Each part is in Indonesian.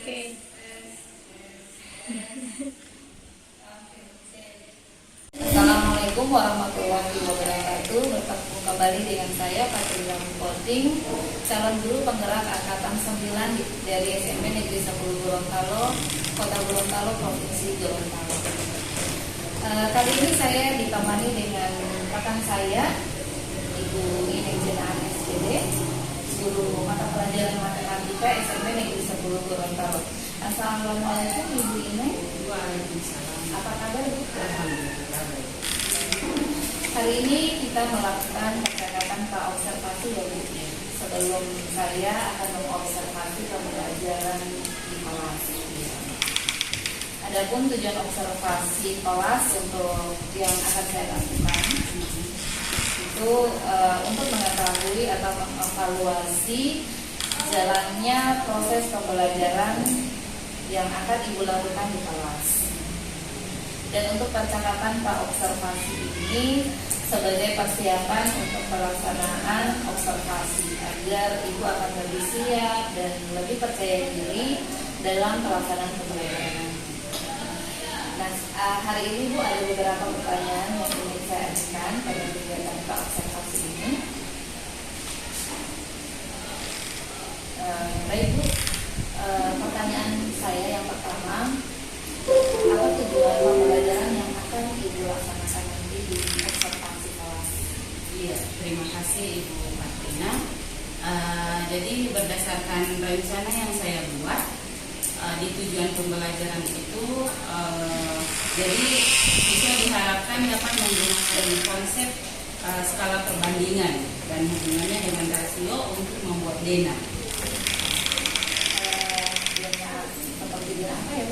Oke. Assalamualaikum warahmatullahi wabarakatuh. Bertemu kembali dengan saya Patricia Mupoting, calon guru penggerak angkatan 9 dari SMP Negeri 10 Gorontalo, Kota Gorontalo, Provinsi Gorontalo. Kali ini saya ditemani dengan rekan saya, Ibu Ineng Jenaan SPD, guru mata pelajaran matematika SMP Negeri 10 Gorontalo. Assalamualaikum Ibu Ineng. Waalaikumsalam. Apa kabar Bu? Alhamdulillah baik. Hari ini kita melakukan percakapan praobservasi ya Bu. Sebelum saya akan mengobservasi pembelajaran di kelas. Adapun tujuan observasi kelas untuk yang akan saya lakukan itu untuk mengetahui atau mengevaluasi jalannya proses pembelajaran yang akan Ibu lakukan di kelas. Dan untuk percakapan praobservasi ini sebagai persiapan untuk pelaksanaan observasi agar Ibu akan lebih siap dan lebih percaya diri dalam pelaksanaan pembelajaran. Nah, hari ini Bu ada beberapa pertanyaan yang ingin saya ajukan pada kegiatan praobservasi ini. Baik Bu, pertanyaan saya yang pertama, apa tujuan pembelajaran yang akan Ibu laksanakan nanti di observasi kelas? Iya, terima kasih Ibu Martina. Jadi berdasarkan rencana yang saya buat di tujuan pembelajaran itu, jadi siswa diharapkan dapat menggunakan konsep skala perbandingan dan hubungannya dengan rasio untuk membuat DENA.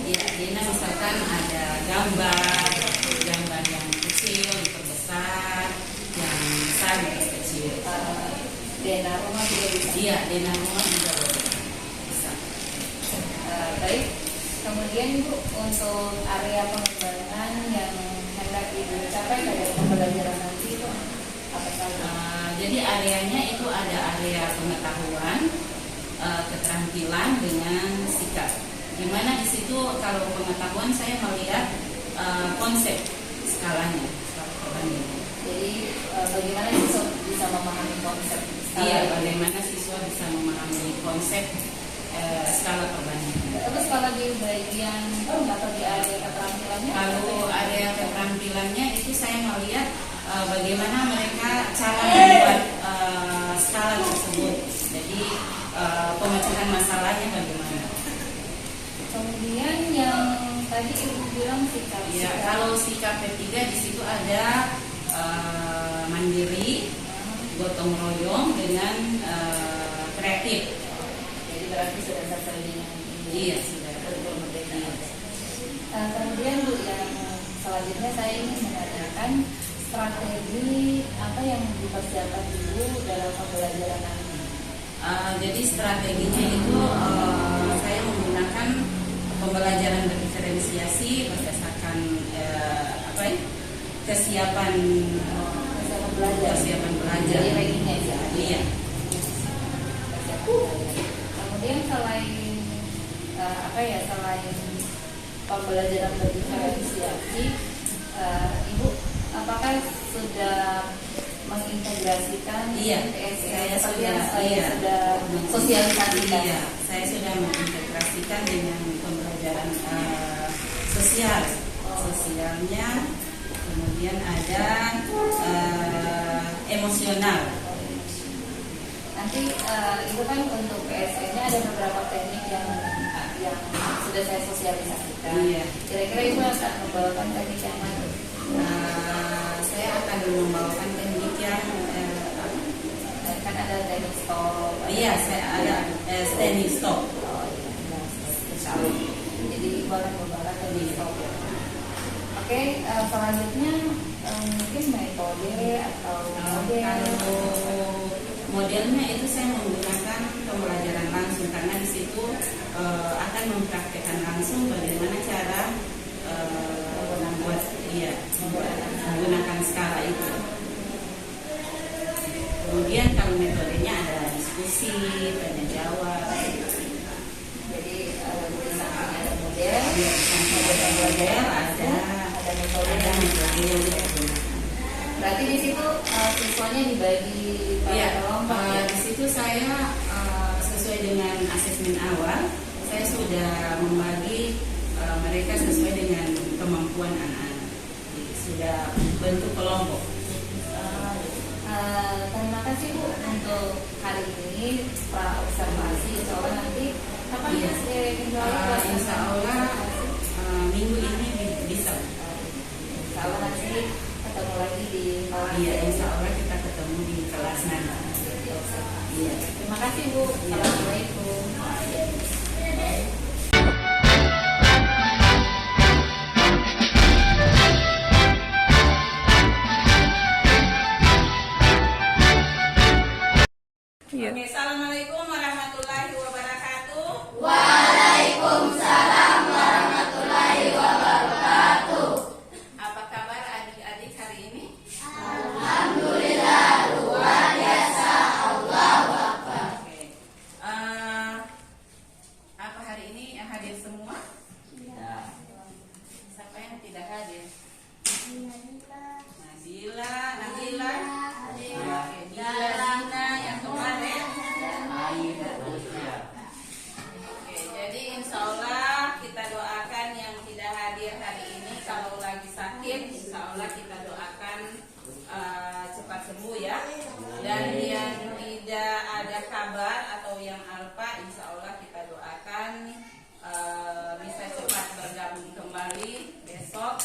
Ya, DENA misalkan ada gambar yang kecil diperbesar, yang besar diperkecil. DENA rumah juga bisa. Iya, DENA rumah juga bisa. Baik. Kemudian Bu, untuk area pengembangan yang hendak Ibu capai pada pembelajaran nanti itu apa saja? Jadi areanya itu ada area pengetahuan, keterampilan dengan sikap. Dimana di situ kalau pengetahuan saya melihat konsep skalanya, skala perbandingan. Jadi bagaimana siswa bisa memahami konsep? Iya, bagaimana siswa bisa memahami konsep skala perbandingan. Terus kalau di bagian atau di area keterampilannya? Kalau area keterampilannya itu saya melihat bagaimana mereka cara membuat skala tersebut. Jadi pemecahan masalahnya bagaimana. Kemudian yang tadi Ibu bilang sikap. Ya, kalau sikap P3 di situ ada mandiri, gotong royong dengan kreatif. Jadi berarti sudah sesuai dengan ini. Iya, sudah. Kemudian Bu, yang selanjutnya saya ingin menanyakan strategi apa yang dipersiapkan dulu dalam pembelajaran nanti. Jadi strateginya itu saya menggunakan pembelajaran berdiferensiasi berdasarkan kesiapan belajar. Kesiapan belajar. Jadi rankingnya ya. Iya. Kemudian selain selain pembelajaran berdiferensiasi, Ibu apakah sudah mengintegrasikan saya seperti sudah, yang saya sudah sosialisasikan? Iya, saya sudah mengintegrasikan dengan pembelajaran sosialnya, kemudian ada emosional. Nanti itu kan untuk PSE-nya ada beberapa teknik yang sudah saya sosialisasikan. Iya. Kira-kira Ibu akan membawakan teknik yang mana? Saya akan membawakan teknik yang Kan ada teknik stop. iya, saya ada standing stop. Oh iya, insya Allah. Jadi Ibu akan membawakan teknik stop. Oke, selanjutnya mungkin metode atau model. Kalau modelnya itu saya menggunakan pembelajaran langsung karena di situ akan mempraktekkan langsung bagaimana cara menggunakan skala itu. Kemudian kalau metodenya ada diskusi, tanya jawab. Jadi Iya, sampel belajar ada metode yang kita gunakan. Berarti di situ siswanya dibagi Iya, pada kelompok ya? di situ saya sesuai dengan asesmen awal, saya sudah membagi mereka sesuai dengan kemampuan anak-anak. Jadi, sudah bentuk kelompok. Terima kasih Bu untuk hari ini Pak observasi. Insya Allah nanti kapan Iya. Insya Allah minggu ini bisa. Insya Allah nanti ketemu lagi di kelas. Iya, insya Allah kita ketemu di kelas nanti. Iya. Terima kasih Bu. Assalamualaikum. Oke, assalamualaikum warahmatullahi wabarakatuh. Waalaikumsalam warahmatullahi wabarakatuh. Apa kabar adik-adik hari ini? Alhamdulillah luar biasa. Allahu Akbar. Oke. Apa hari ini yang hadir semua? Ya. Siapa yang tidak hadir? Nabila, Oke, Dina yang kemarin. Oke, jadi insya Allah kita doakan yang tidak hadir hari ini, kalau lagi sakit, insya Allah kita doakan cepat sembuh ya. Dan yang tidak ada kabar atau yang alpa, insya Allah kita doakan bisa cepat bergabung kembali besok.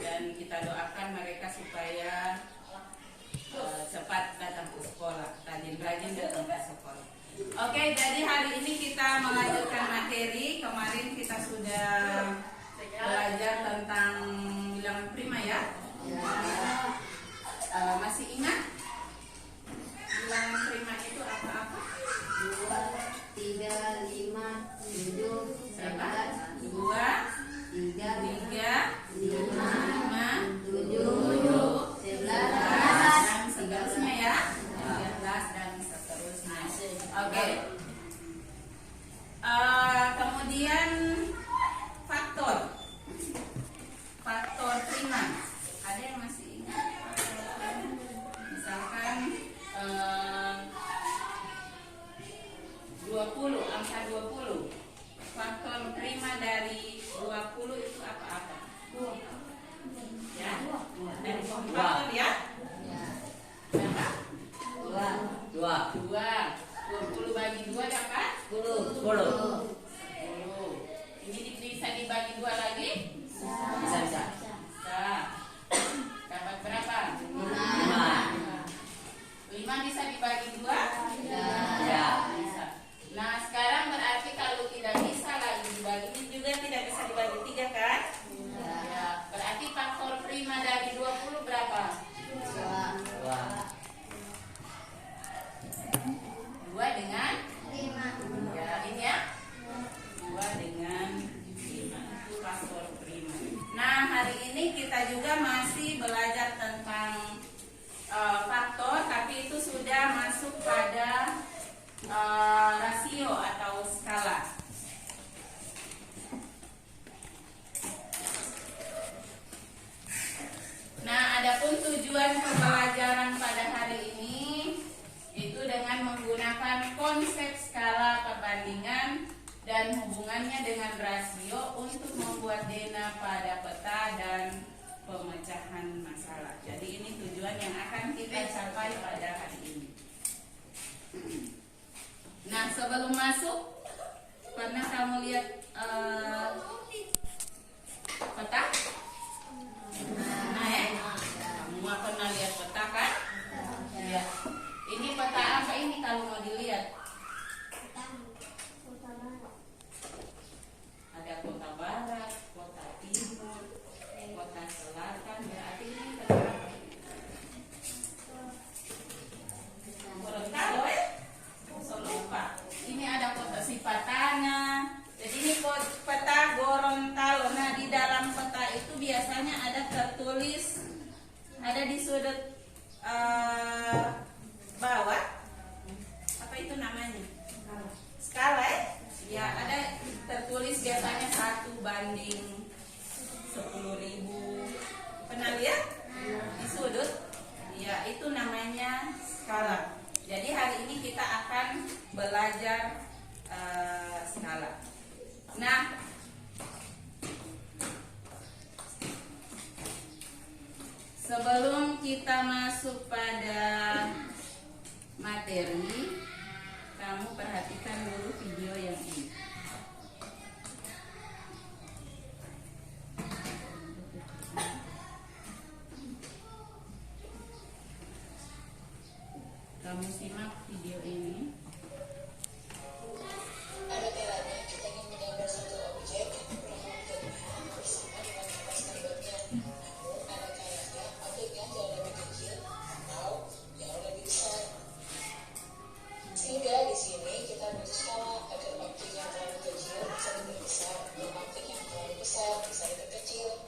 Dan kita doakan mereka supaya cepat datang ke sekolah, rajin-rajin datang ke sekolah. Oke, jadi hari ini kita melanjutkan materi. Kemarin kita sudah belajar tentang bilangan prima ya. Masih ingat bilangan prima itu apa-apa? 2, 3, 5, 7, 2, 3, 5, 7, 11 dan seterusnya ya. 13 dan seterusnya. Oke. Kemudian faktor prima. Ada yang masih ingat? Misalkan 20, angka 20. Faktor prima dari 20 itu apa-apa? Ya, dari faktor ya. Berapa? 2. 20 bagi 2 dapat? 10. Ini bisa dibagi 2 lagi? Bisa. Dapat berapa? 5 bisa dibagi 2? Ya. Bisa. Nah, sekarang berarti kalau tidak bisa lagi dibagi, ini juga tidak bisa dibagi 3 kan? Ya. Berarti faktor prima dari 20 berapa? 2 dengan 5. Ya, ini ya. 2 dengan 5. Itu faktor prima. Nah, hari ini kita juga masih belajar tentang faktor, tapi itu sudah masuk pada rasio atau skala. Nah, adapun tujuan pembelajaran pada hari ini itu dengan menggunakan konsep skala perbandingan dan hubungannya dengan rasio untuk membuat dena pada peta dan pemecahan masalah. Jadi ini tujuan yang akan kita capai pada hari ini. Nah, sebelum masuk, pernah kamu lihat peta? Nah ya, kamu pernah lihat peta kan? Ya. Ini peta apa ini kalau mau dilihat? Ada kota barat, kota timur, kota selatan. Berarti ini peta apa? Gorontalo ya? Lupa. Ini ada kota Sipatana. Jadi ini peta Gorontalo. Nah, di dalam peta itu biasanya ada tertulis, ada di sudut bawah, apa itu namanya? Skala ya? Ya, ada tertulis biasanya banding 10.000. Pernah lihat di sudut? Ya, itu namanya skala. Jadi hari ini kita akan belajar skala. Nah, sebelum kita masuk pada materi, kamu perhatikan dulu video yang ini. Kamu simak video ini. Ada kalanya kita ingin menggambar satu objek yang berbentuk bersama dengan kata standarnya. Namun ada kalanya objeknya jauh lebih kecil atau jauh lebih besar. Sehingga di sini kita butuh skala agar objek yang terlalu kecil bisa diperbesar dan objek yang terlalu besar bisa diperkecil.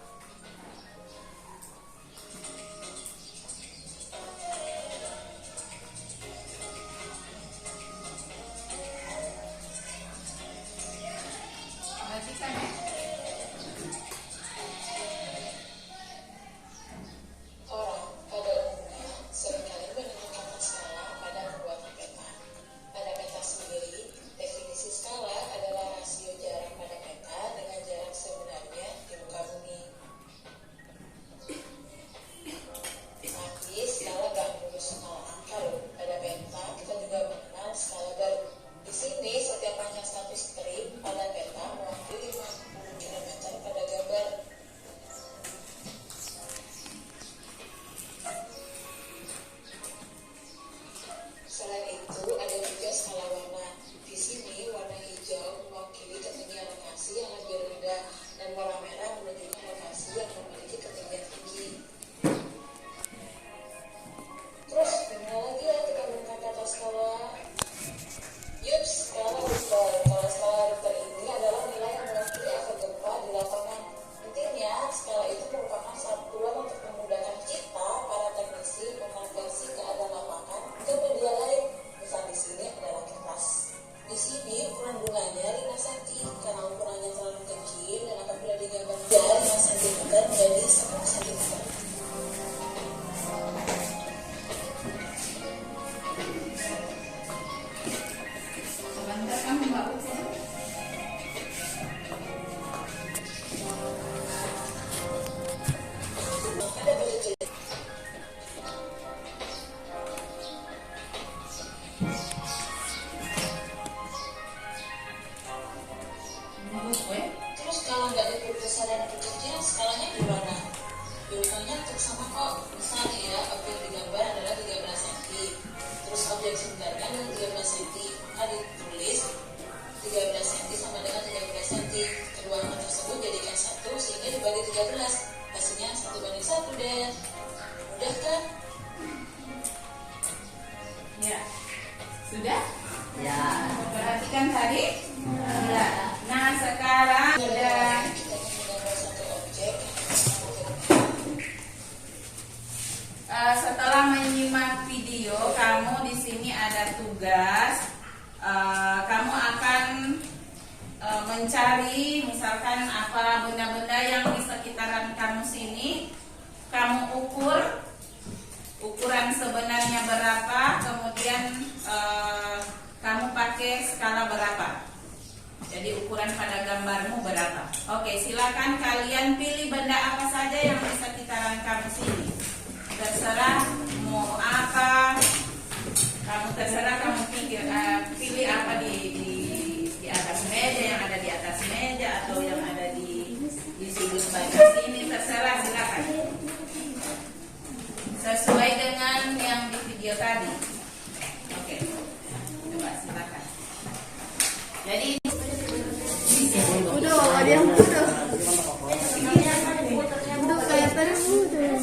Perhatikan ya. Orang pada umumnya seringkali menentukan skala pada pembuatan peta. Pada peta sendiri, definisi skala adalah rasio jarak pada peta dengan jarak sebenarnya di muka bumi. Tapi skala gak melulu skala angka loh. Pada peta kita juga mengenal skala baru. Di sini setiap panjang satu strip pada peta mewakili 50 km pada gambar. Selain itu, ada juga skala warna. Di sini, warna hijau mewakili ketinggian lokasi yang lebih rendah dan warna merah menunjukkan lokasi yang memiliki ketinggian tinggi. Terus, gimana lagi ya kita menemukan kata skala? Yups, skala Richter. Kalau skala Richter ini adalah nilai yang mewakili efek gempa di lapangan. Intinya, skala itu merupakan satuan untuk memudahkan kita, para teknisi, menavigasi keadaan lapangan ke media lain. Misal di sini adalah kertas. Di sini ukuran bunganya 5 cm. Karena ukurannya terlalu kecil dan apabila digambar 5 cm menjadi 10 cm. Sebentar kamu nggak ukur. Ada bentuk Menurut gue, Terus kalau nggak diperbesar dan diperkecil, skalanya gimana? Jawabannya tetap sama kok. Misalnya ya, objek digambar adalah 13 cm. Terus objek sebenarnya adalah 13 cm. Maka ditulis 13 cm sama dengan 13 cm. Kedua angka tersebut jadikan 1 sehingga dibagi 13. Hasilnya 1:1 deh. Mudah kan? ya. Sudah? Ya. Perhatikan tadi? Ya. Nah, sekarang sudah. Kita ingin menggambar satu objek. Setelah menyimak video, kamu di sini ada tugas. Kamu akan mencari misalkan apa benda-benda yang di sekitaran kamu sini. Kamu ukur ukuran sebenarnya berapa, kemudian kamu pakai skala berapa. Jadi ukuran pada gambarmu berapa. Oke, silakan kalian pilih benda apa saja yang di sekitaran kamu sini. Terserah mau apa, kamu pilih apa di atas meja, yang ada di atas meja atau yang ada di sudut sebelah sini, terserah, silakan. Sesuai dengan yang di video tadi. Oke, coba silakan. Jadi udah ada yang udah kayak tadi udah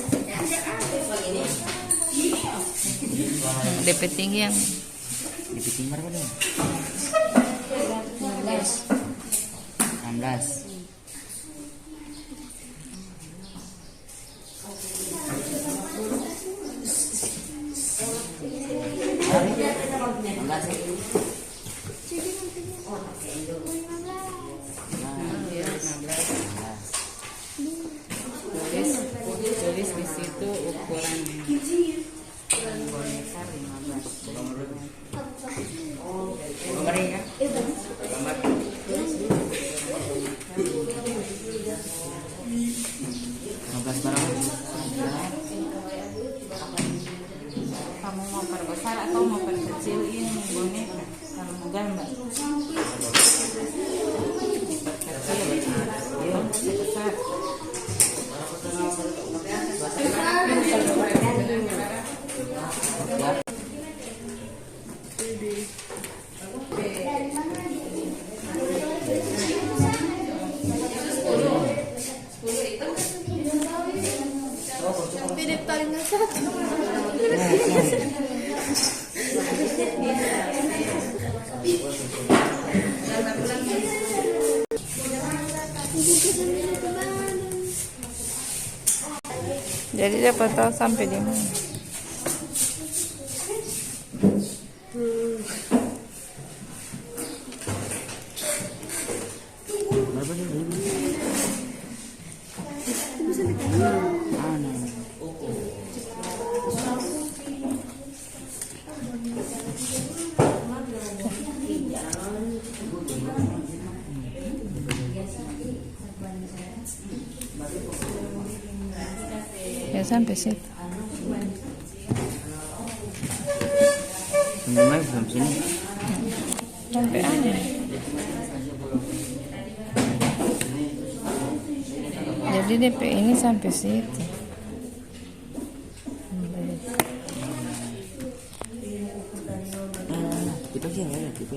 DP tinggi yang DP tinggi berapa dong? 16. gorengan satu. Jadi dapat tahu sampai di mana. Berapa nih? Ya sampai situ. Sampai belum sini. Sampai mana? Jadi DP ini sampai situ. Kita sih ya, kita.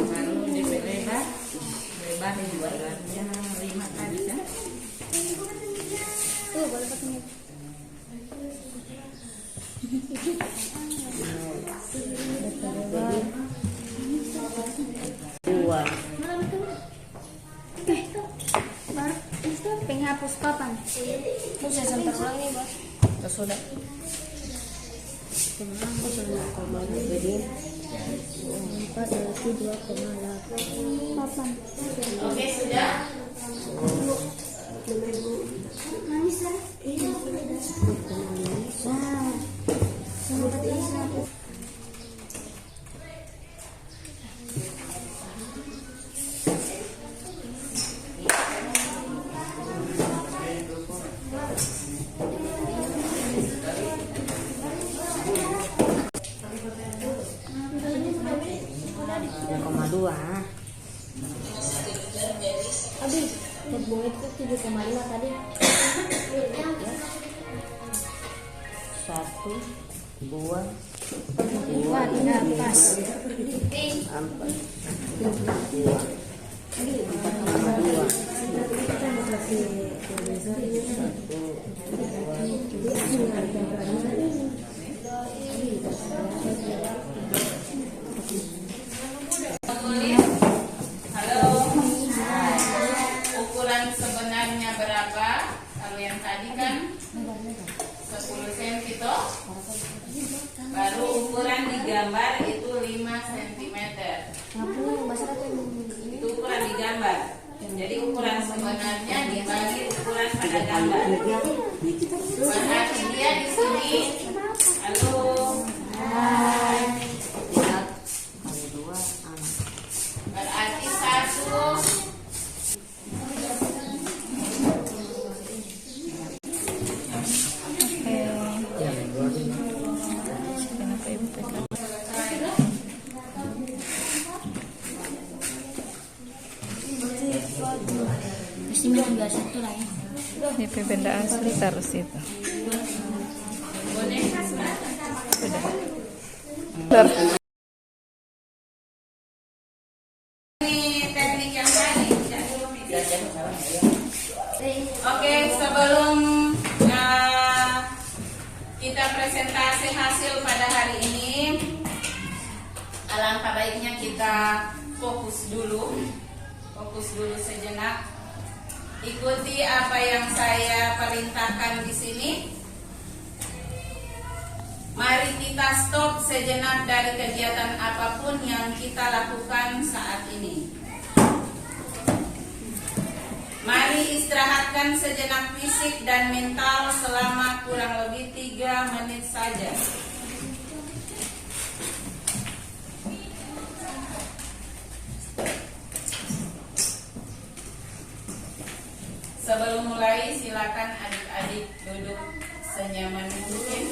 Baru lebar lebarnya 5 kali kan. Tuh, boleh pakai. Dua. Baru itu penghapus kapan? Terus saya sebentar ulang nih, Bos. Sudah. Oke, sudah. Manis ya? Abi, buat bunga itu 7,5 tadi. 1, 2, Wah, tidak pas. 4. Ukuran sebenarnya berapa? Kalau yang tadi kan 10 cm toh. Baru ukuran digambar itu 5 cm. Itu ukuran digambar. Jadi ukuran sebenarnya dibagi ukuran pada gambar. Berarti dia di sini. Halo. Berarti 1. Kenapa ibu pegang? Mesinnya juga satu lah ya. DP benda asli taruh situ. Boneka sudah. Ini teknik yang tadi. Oke, sebelum kita presentasi hasil pada hari ini, alangkah baiknya kita fokus dulu sejenak. Ikuti apa yang saya perintahkan di sini. Mari kita stop sejenak dari kegiatan apapun yang kita lakukan saat ini. Mari istirahatkan sejenak fisik dan mental selama kurang lebih 3 menit saja. Sebelum mulai, silakan adik-adik duduk senyaman mungkin.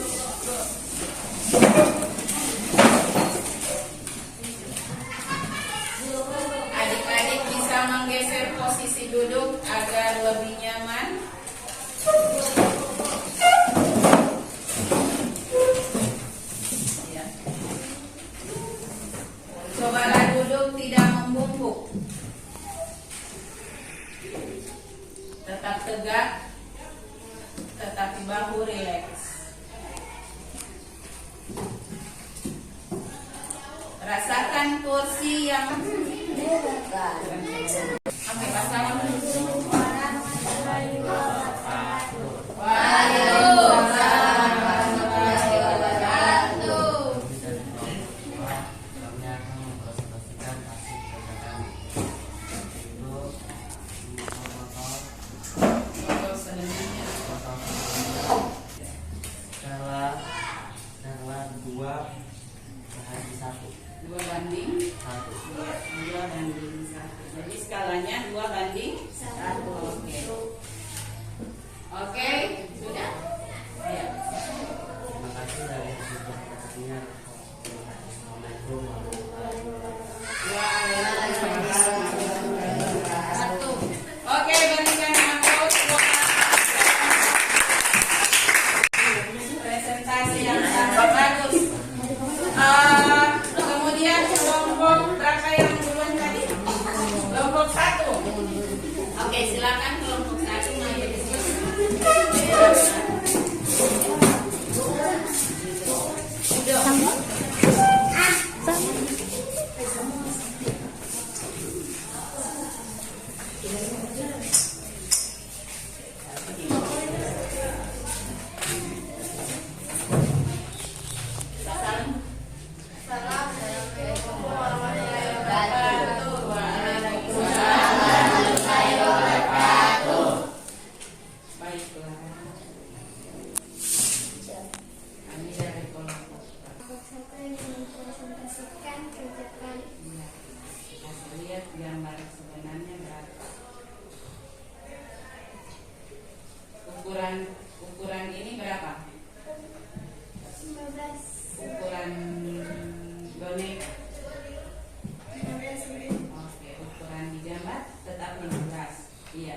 Adik-adik bisa menggeser posisi posisi duduk agar lebih nyaman. Ya. Cobalah duduk tidak membungkuk. Tetap tegak, tetapi bahu rileks. Rasakan kursi yang oke, pasangan dua banding satu. Jadi skalanya 2:1. Oke, sudah. Ya. Terima kasih dari perhatiannya. Assalamualaikum Satu. Oke, berikan aplaus buat presentasi yang sangat bagus. Kemudian kelompok berapa yang duluan tadi? Kelompok 1. Oke, silakan kelompok 1 maju di sini. Lihat gambar sebenarnya berapa. Ukuran ini berapa? 15. Ukuran boneka. 15. Oke, ukuran di gambar tetap 15. Iya.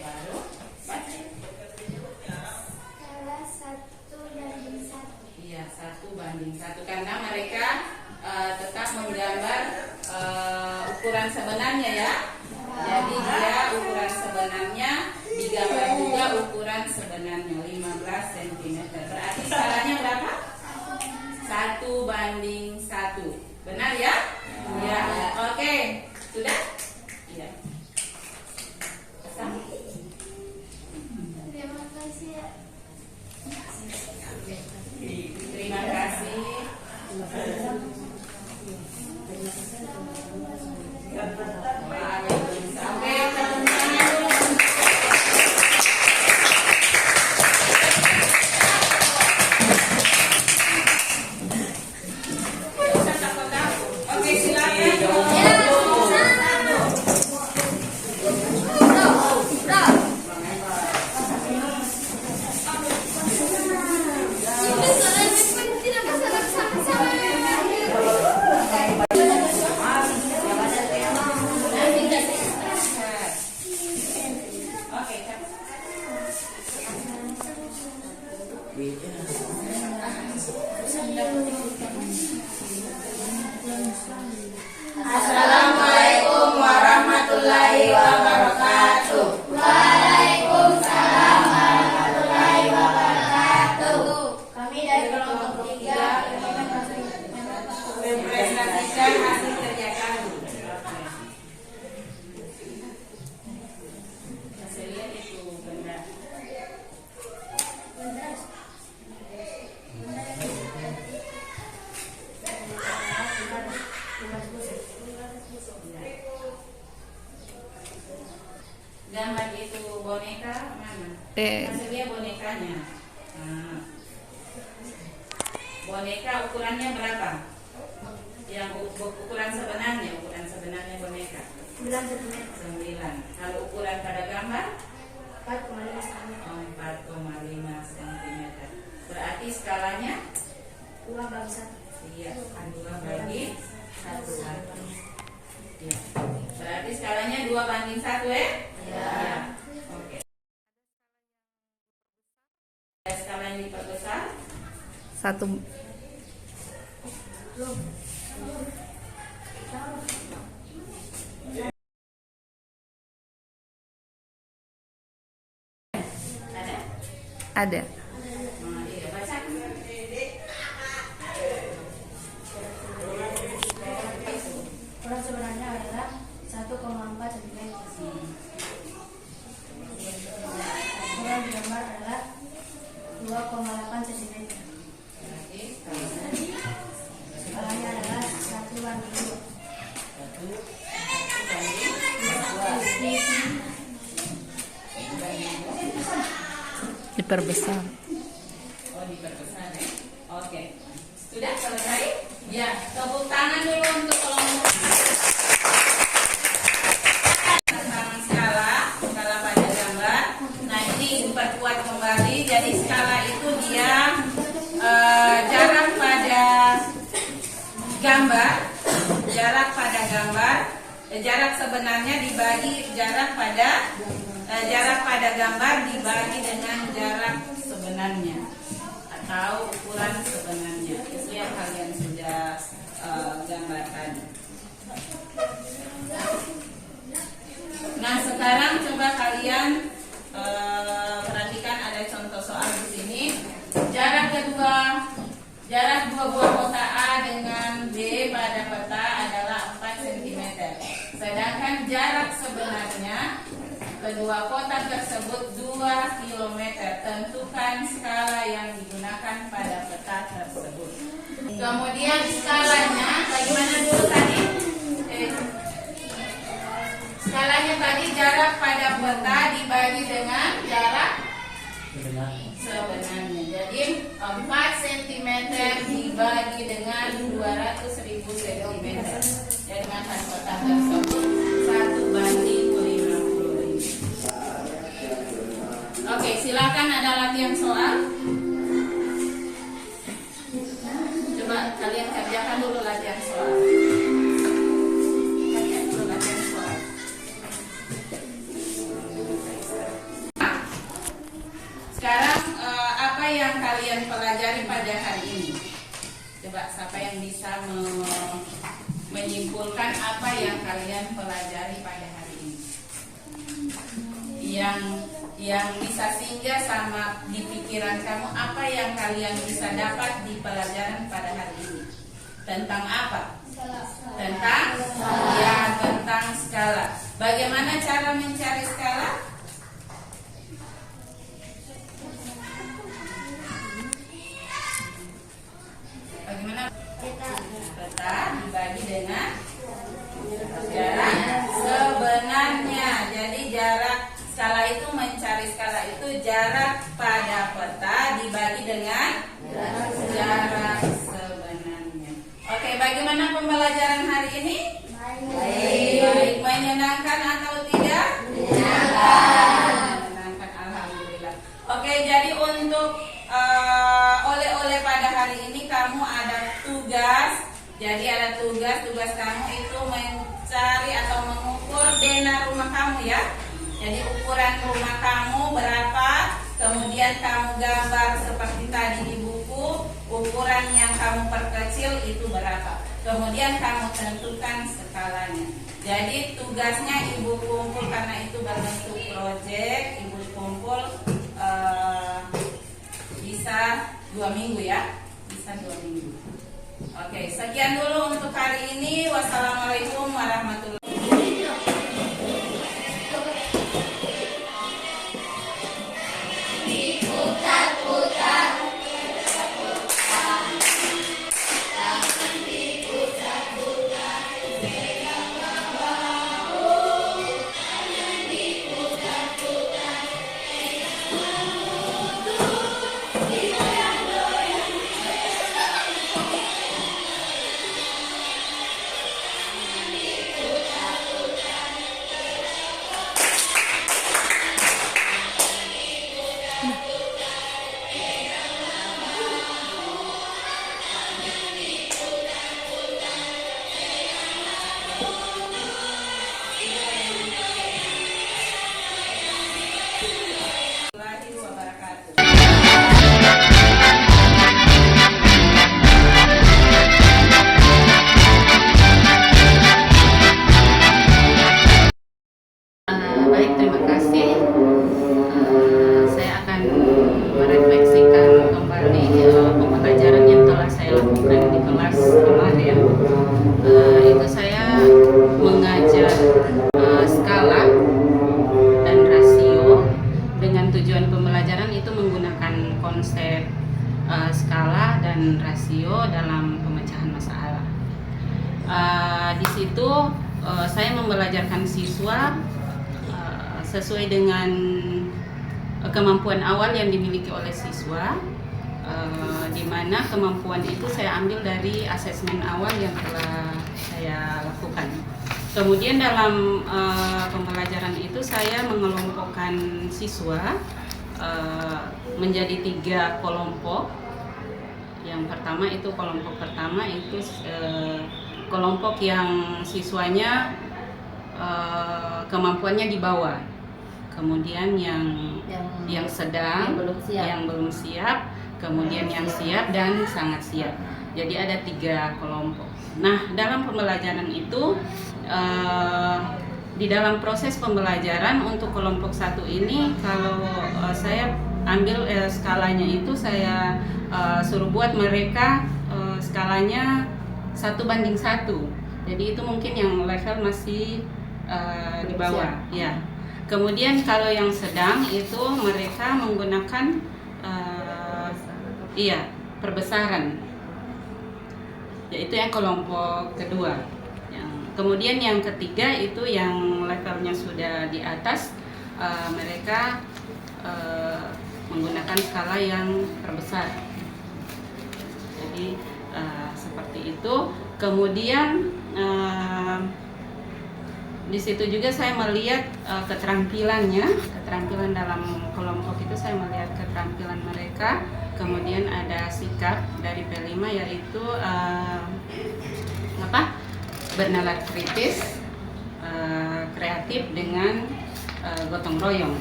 Baru baca. Salah 1:1. Iya, 1:1 karena mereka tetap menggambar ukuran sebenarnya ya. Jadi dia ukuran sebenarnya digambar juga ukuran sebenarnya 15 cm. Berarti skalanya berapa? 1:1. Benar ya? Ya. Oke, sudah? Iya. Pasang. Terima kasih ya. Terima kasih. Oke, tepuk tangan dulu. Usah takut-takut. Oke, silakan. Oke, Assalamualaikum warahmatullahi wabarakatuh. Waalaikumsalam warahmatullahi wabarakatuh. Kami dari kelompok 3 mempresentasikan hasil kerja kami. Hasilnya itu benda. Gambar itu boneka mana? Hasilnya bonekanya. Nah. Boneka ukurannya berapa? Yang ukuran sebenarnya boneka 9 cm. 9. Kalau ukuran pada gambar 4,5 cm. 4,5 cm. Berarti skalanya 2/1. iya, 2/1. Ya. Berarti skalanya 2:1 ya? Ya. Oke. Skala yang diperbesar. 1. Ada? Ada. Iya, baca. Ukuran sebenarnya adalah 1,4 cm. Ukuran di gambar adalah 2,8 cm. Berarti Skalanya adalah 1:2. Diperbesar. oh diperbesar ya. Oke. Sudah selesai? Ya, tepuk tangan dulu untuk kelompok. Tentang skala pada gambar. Nah, ini diperkuat kembali. Jadi skala itu dia jarak pada gambar, jarak sebenarnya dibagi jarak pada gambar dibagi dengan jarak sebenarnya atau ukuran sebenarnya. Itu yang kalian sudah gambarkan. Nah, sekarang coba kalian perhatikan ada contoh soal di sini. Jarak dua buah kotak A dengan B pada peta adalah 4 cm. Sedangkan jarak sebenarnya kedua kotak tersebut 2 km. Tentukan skala yang digunakan pada peta tersebut. Kemudian skalanya bagaimana dulu tadi? Skalanya tadi jarak pada peta dibagi dengan jarak sebenarnya. Jadi 4 cm dibagi dengan 200.000 cm. Jadi dengan kotak tersebut 1:50.000. Oke, silakan ada latihan soal. Coba kalian kerjakan dulu latihan soal. Sekarang apa yang kalian pelajari pada hari ini? Coba siapa yang bisa menyimpulkan apa yang kalian pelajari pada hari ini? Yang bisa singgah sama di pikiran kamu, apa yang kalian bisa dapat di pelajaran pada hari ini? Tentang apa? Tentang skala. Bagaimana cara mencari skala? Bagaimana? Peta dibagi dengan jarak sebenarnya. Jadi jarak skala itu, mencari skala itu jarak pada peta dibagi dengan jarak sebenarnya. Oke, bagaimana pembelajaran hari ini? Baik. Menyenangkan atau tidak? Menyenangkan, alhamdulillah. Oke, jadi untuk oleh-oleh pada hari ini kamu ada tugas. Jadi ada tugas kamu itu mencari atau mengukur denah rumah kamu ya. Jadi ukuran rumah kamu berapa, kemudian kamu gambar seperti tadi di buku, ukuran yang kamu perkecil itu berapa. Kemudian kamu tentukan skalanya. Jadi tugasnya ibu kumpul, karena itu berbentuk proyek, ibu kumpul bisa 2 minggu ya, bisa 2 minggu. Oke, sekian dulu untuk hari ini. Wassalamualaikum warahmatullahi wabarakatuh. Di situ saya membelajarkan siswa sesuai dengan kemampuan awal yang dimiliki oleh siswa, di mana kemampuan itu saya ambil dari asesmen awal yang telah saya lakukan. Kemudian dalam pembelajaran itu saya mengelompokkan siswa menjadi 3 kelompok. Yang pertama itu kelompok pertama itu kelompok yang siswanya kemampuannya di bawah. Kemudian yang sedang, yang belum siap, kemudian yang siap dan sangat siap. Jadi ada 3 kelompok. Nah, dalam pembelajaran itu di dalam proses pembelajaran untuk kelompok 1 ini, kalau saya ambil skalanya itu saya suruh buat mereka skalanya 1:1. Jadi itu mungkin yang level masih di bawah, ya. Kemudian kalau yang sedang itu mereka menggunakan perbesaran. Yaitu yang kelompok kedua. Kemudian yang ketiga itu yang levelnya sudah di atas, mereka menggunakan skala yang terbesar. Jadi seperti itu. Kemudian di situ juga saya melihat keterampilan dalam kelompok itu, saya melihat keterampilan mereka. Kemudian ada sikap dari P5 yaitu bernalar kritis, kreatif dengan gotong royong.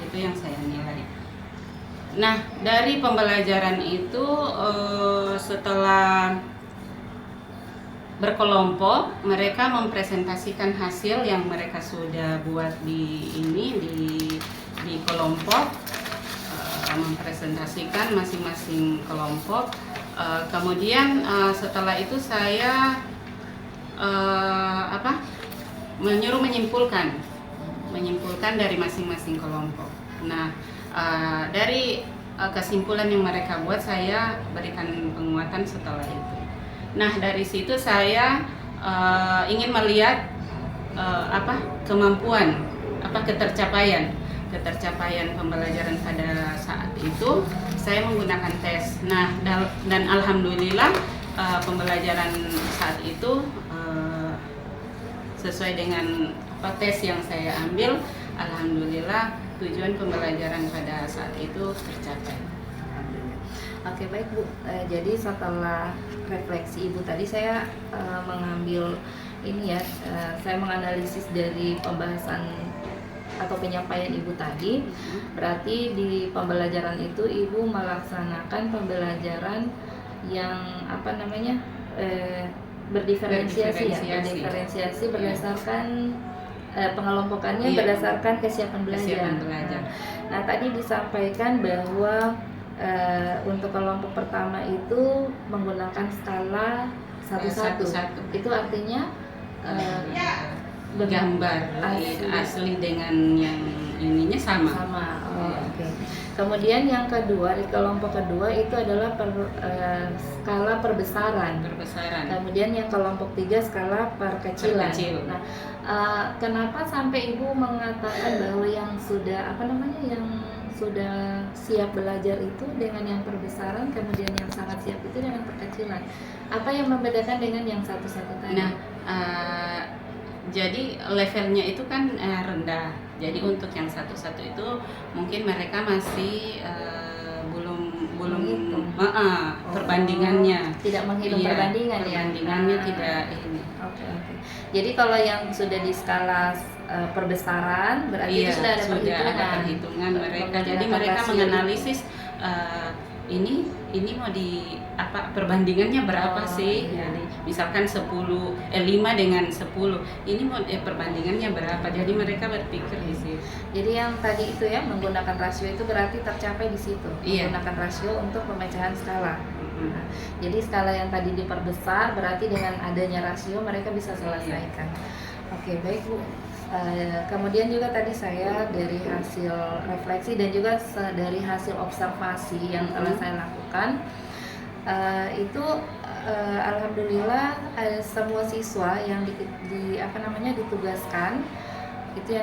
Itu yang saya nilai. Nah, dari pembelajaran itu setelah berkelompok, mereka mempresentasikan hasil yang mereka sudah buat di kelompok, mempresentasikan masing-masing kelompok. Kemudian setelah itu saya menyuruh menyimpulkan dari masing-masing kelompok. Nah, dari kesimpulan yang mereka buat saya berikan penguatan setelah itu. Nah, dari situ saya ingin melihat kemampuan, ketercapaian pembelajaran pada saat itu. Saya menggunakan tes. Nah, dan alhamdulillah pembelajaran saat itu sesuai dengan tes yang saya ambil. Alhamdulillah tujuan pembelajaran pada saat itu tercapai. Oke, baik Bu. Jadi setelah refleksi Ibu tadi, saya mengambil ini ya, saya menganalisis dari pembahasan atau penyampaian Ibu tadi. Berarti di pembelajaran itu Ibu melaksanakan pembelajaran yang berdiferensiasi berdasarkan pengelompokannya berdasarkan kesiapan belajar. Nah, tadi disampaikan bahwa untuk kelompok pertama itu menggunakan skala 1:1. Itu artinya gambar asli dengan yang ininya sama. Oke. Kemudian yang kedua, di kelompok kedua itu adalah skala perbesaran. Kemudian yang kelompok 3 skala perkecilan. Nah, kenapa sampai Ibu mengatakan bahwa yang sudah sudah siap belajar itu dengan yang perbesaran, kemudian yang sangat siap itu dengan perkecilan? Apa yang membedakan dengan yang 1:1 tadi? Nah, jadi levelnya itu kan rendah. Jadi untuk yang 1:1 itu mungkin mereka masih belum perbandingannya. Tidak menghitung perbandingannya tidak ini. Oke. Jadi kalau yang sudah di skala perbesaran berarti itu sudah ada perhitungan mereka. Jadi mereka menganalisis ini mau perbandingannya berapa sih? Jadi misalkan 5 dengan 10. Ini mau perbandingannya berapa? Jadi mereka berpikir di situ. Jadi yang tadi itu ya, menggunakan rasio itu berarti tercapai di situ. Menggunakan rasio untuk pemecahan skala. Nah, jadi skala yang tadi diperbesar berarti dengan adanya rasio mereka bisa selesaikan. Oke, baik Bu. Kemudian juga tadi saya dari hasil refleksi dan juga dari hasil observasi yang telah saya lakukan, itu alhamdulillah semua siswa yang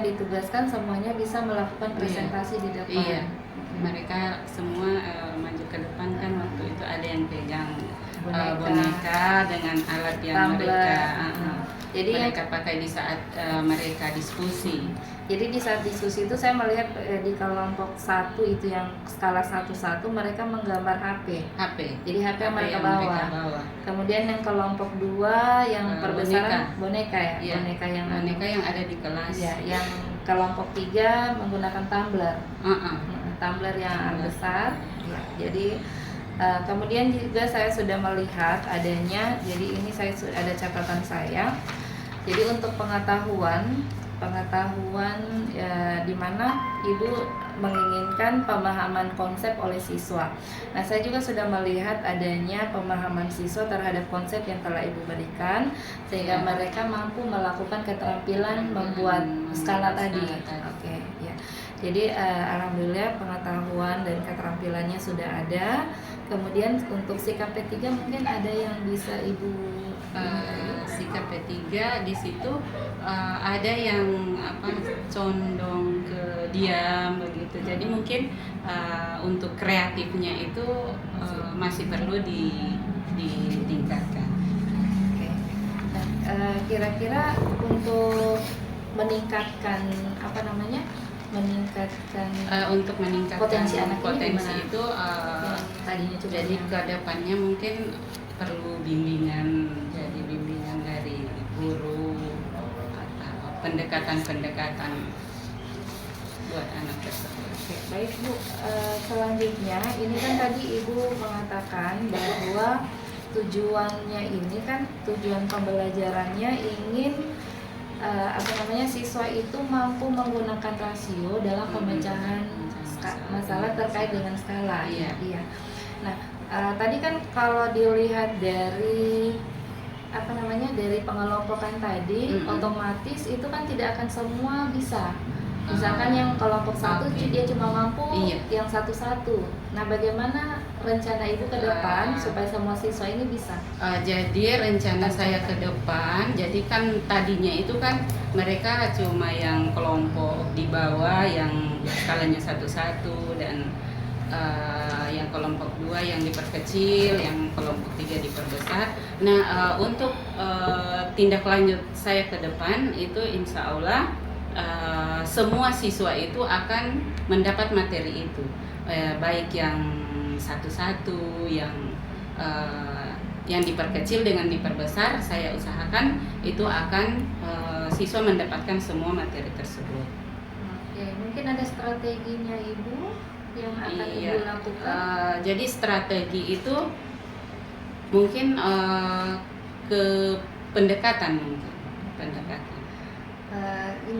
ditugaskan semuanya bisa melakukan presentasi di depan. Iya, mereka semua maju ke depan kan. Waktu itu ada yang pegang boneka dengan alat yang Tumbler. Jadi mereka pakai di saat mereka diskusi. Jadi di saat diskusi itu saya melihat di kelompok 1 itu yang skala 1-1 mereka menggambar HP. Jadi HP yang mereka bawa. Kemudian yang kelompok 2 yang perbesaran boneka ya, iya. boneka yang ada di kelas. Ya, yang kelompok 3 menggunakan tumbler. Tumbler yang besar. Ya, jadi kemudian juga saya sudah melihat adanya, jadi ini saya ada catatan saya. Jadi untuk pengetahuan ya, di mana Ibu menginginkan pemahaman konsep oleh siswa. Nah, saya juga sudah melihat adanya pemahaman siswa terhadap konsep yang telah Ibu berikan, sehingga mereka mampu melakukan keterampilan membuat skala tadi. Oke, ya. Jadi alhamdulillah pengetahuan dan keterampilannya sudah ada. Kemudian untuk sikap P3 mungkin ada yang bisa Ibu sikap P3 di situ ada yang condong ke diam begitu. Jadi mungkin untuk kreatifnya itu masih perlu ditingkatkan. Oke. Nah, kira-kira untuk meningkatkan untuk meningkatkan potensi anak potensi ini itu tadinya coba jadi ke depannya mungkin perlu bimbingan dari guru atau pendekatan buat anak tersebut. Oke, baik Bu. Selanjutnya ini kan tadi Ibu mengatakan bahwa tujuan pembelajarannya ingin siswa itu mampu menggunakan rasio dalam pemecahan masalah terkait dengan skala. Iya. Nah, tadi kan kalau dilihat dari pengelompokan tadi, otomatis itu kan tidak akan semua bisa. Misalkan yang kelompok 1 dia cuma mampu yang satu-satu. Nah, bagaimana rencana Ibu ke depan supaya semua siswa ini bisa? Jadi rencana saya ke depan, jadi kan tadinya itu kan mereka cuma yang kelompok di bawah yang skalanya 1-1 dan yang kelompok 2 yang diperkecil, yang kelompok 3 diperbesar. Nah, untuk tindak lanjut saya ke depan itu insya Allah semua siswa itu akan mendapat materi itu, baik yang 1-1, yang diperkecil dengan diperbesar. Saya usahakan itu akan siswa mendapatkan semua materi tersebut. Oke, mungkin ada strateginya Ibu yang akan Ibu lakukan. Jadi strategi itu mungkin ke pendekatan.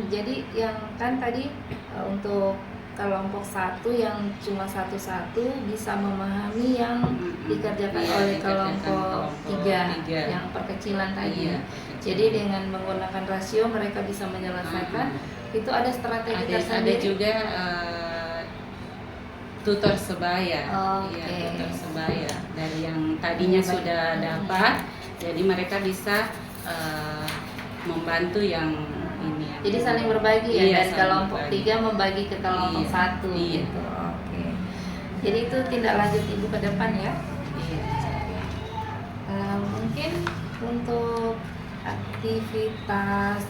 Jadi yang kan tadi untuk kelompok 1 yang cuma 1-1 bisa memahami yang dikerjakan oleh kelompok 3 yang perkecilan tadi. Jadi dengan menggunakan rasio mereka bisa menyelesaikan. Itu ada strategi tersendiri. Ada juga tutor sebaya. Tutor sebaya dari yang tadinya sudah dapat, jadi mereka bisa membantu yang ini. Jadi saling berbagi ya, dari kelompok 3 membagi ke kelompok 1 gitu. Oke. Jadi itu tindak lanjut Ibu ke depan ya. Mungkin untuk aktivitas.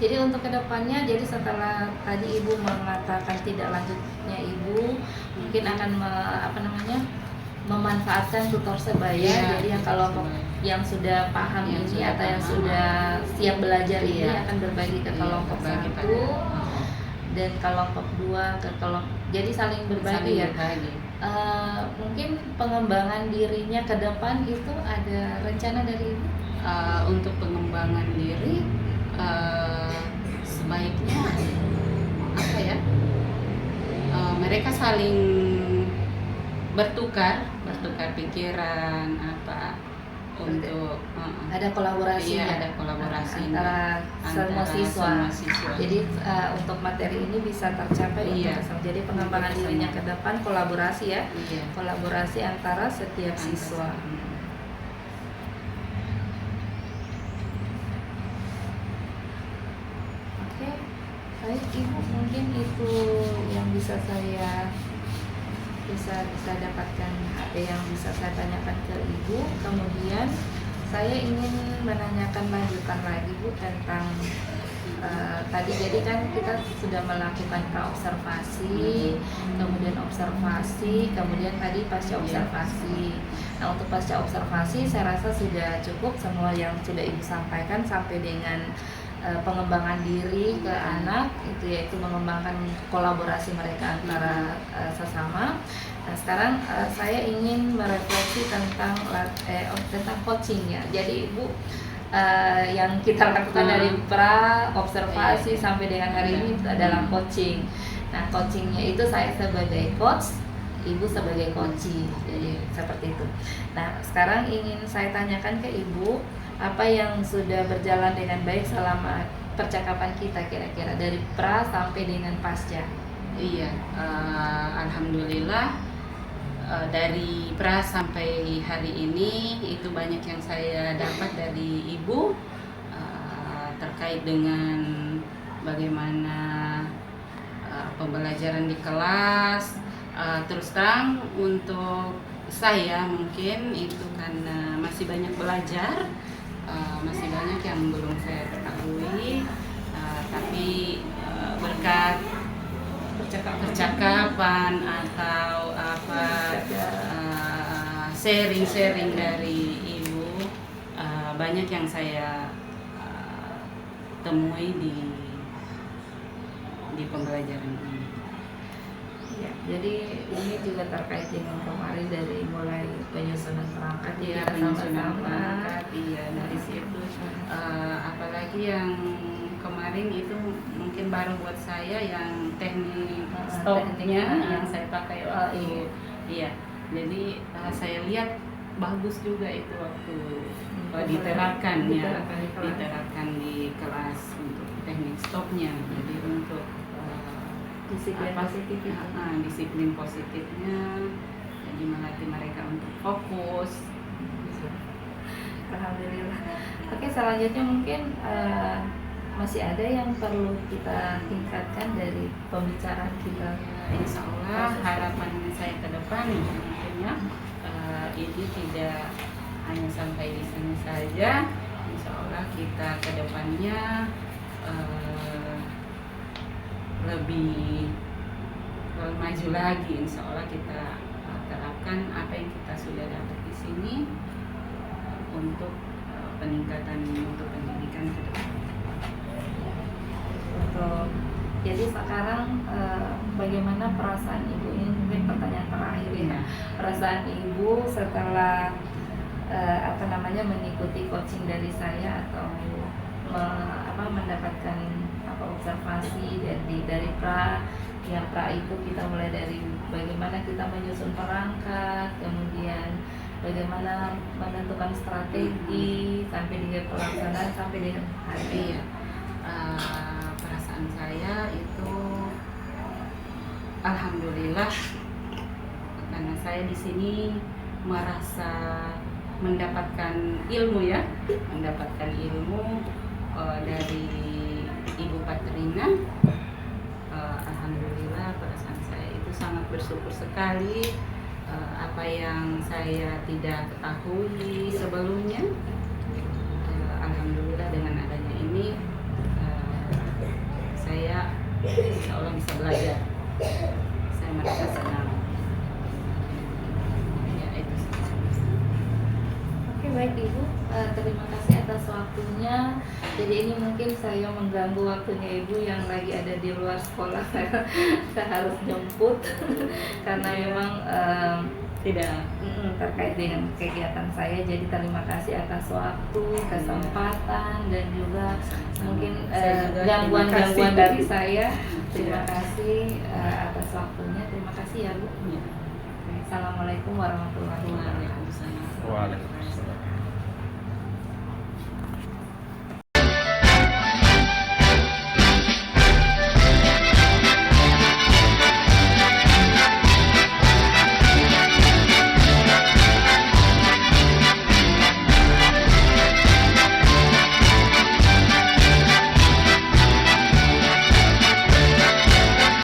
Jadi untuk kedepannya, jadi setelah tadi Ibu mengatakan tidak lanjutnya Ibu mungkin akan memanfaatkan tutor sebaya. Jadi yang kelompok yang sudah paham ini atau yang sudah siap belajar ini akan berbagi ke kelompok 1 dan kelompok 2 ke kelompok. Jadi saling berbagi ya. Mungkin pengembangan dirinya ke depan itu ada rencana dari Ibu? Untuk pengembangan diri sebaiknya mereka saling bertukar pikiran untuk ada kolaborasi antara semua siswa. Jadi untuk materi ini bisa tercapai jadi pengembangan dirinya ke depan kolaborasi ya. Kolaborasi antara setiap siswa. Ibu, mungkin itu yang bisa dapatkan, yang bisa saya tanyakan ke Ibu. Kemudian saya ingin menanyakan lanjutan lagi Bu tentang tadi, jadi kan kita sudah melakukan praobservasi, kemudian observasi, kemudian tadi pasca observasi. Nah, untuk pasca observasi saya rasa sudah cukup semua yang sudah Ibu sampaikan, sampai dengan pengembangan diri ke anak, itu yaitu mengembangkan kolaborasi mereka antara sesama. Nah, sekarang saya ingin merefleksi tentang coachingnya. Jadi Ibu, yang kita lakukan dari pra observasi sampai dengan hari ini adalah coaching. Nah, coachingnya itu saya sebagai coach, Ibu sebagai coachee, jadi seperti itu. Nah, sekarang ingin saya tanyakan ke Ibu, apa yang sudah berjalan dengan baik selama percakapan kita kira-kira dari pra sampai dengan pasca? Iya, alhamdulillah dari pra sampai hari ini itu banyak yang saya dapat dari Ibu terkait dengan bagaimana pembelajaran di kelas. Terus terang untuk saya mungkin itu karena masih banyak belajar, masih banyak yang belum saya ketahui, tapi berkat percakapan atau sharing dari Ibu, banyak yang saya temui di pembelajaran ini. Ya, jadi ini juga terkait dengan kemarin dari mulai penyusunan perangkat, Ya, kita penyusunan sama-sama. perangkat, iya, dari situ. Apalagi yang kemarin itu mungkin baru buat saya, yang teknik stopnya yang saya pakai waktu. Iya, jadi saya lihat bagus juga itu waktu diterapkan ya, diterapkan di kelas untuk teknik stopnya. Jadi untuk disiplin positifnya, jadi melatih mereka untuk fokus. Alhamdulillah. Oke, selanjutnya mungkin masih ada yang perlu kita tingkatkan dari pembicaraan kita. Insya Allah harapan saya ke depan tentunya ini tidak hanya sampai di sini saja. Insya Allah kita ke depannya lebih maju lagi. Insya Allah kita terapkan apa yang kita sudah dapat di sini untuk peningkatan untuk pendidikan ke depan. Jadi sekarang bagaimana perasaan Ibu, ini mungkin pertanyaan terakhir ya. Perasaan Ibu setelah mengikuti coaching dari saya atau mendapatkan observasi dari pra. Yang pra itu kita mulai dari bagaimana kita menyusun perangkat, kemudian bagaimana menentukan strategi sampai dengan pelaksanaan sampai dengan hari ini. Perasaan saya itu alhamdulillah, karena saya di sini merasa mendapatkan ilmu dari Ibu Patrina. Alhamdulillah, perasaan saya itu sangat bersyukur sekali. Apa yang saya tidak ketahui sebelumnya, alhamdulillah dengan adanya ini saya insya Allah bisa belajar. Saya merasa senang. Ya, itu saja. Oke, baik Ibu, terima kasih atas waktunya. Jadi ini mungkin saya mengganggu waktunya Ibu yang lagi ada di luar sekolah. Saya harus jemput karena memang Tidak. Terkait dengan kegiatan saya. Jadi terima kasih atas waktu, kesempatan, dan juga mungkin gangguan-gangguan dari saya. Terima kasih atas waktunya. Terima kasih ya Bu. Assalamualaikum warahmatullahi wabarakatuh. Waalaikumsalam.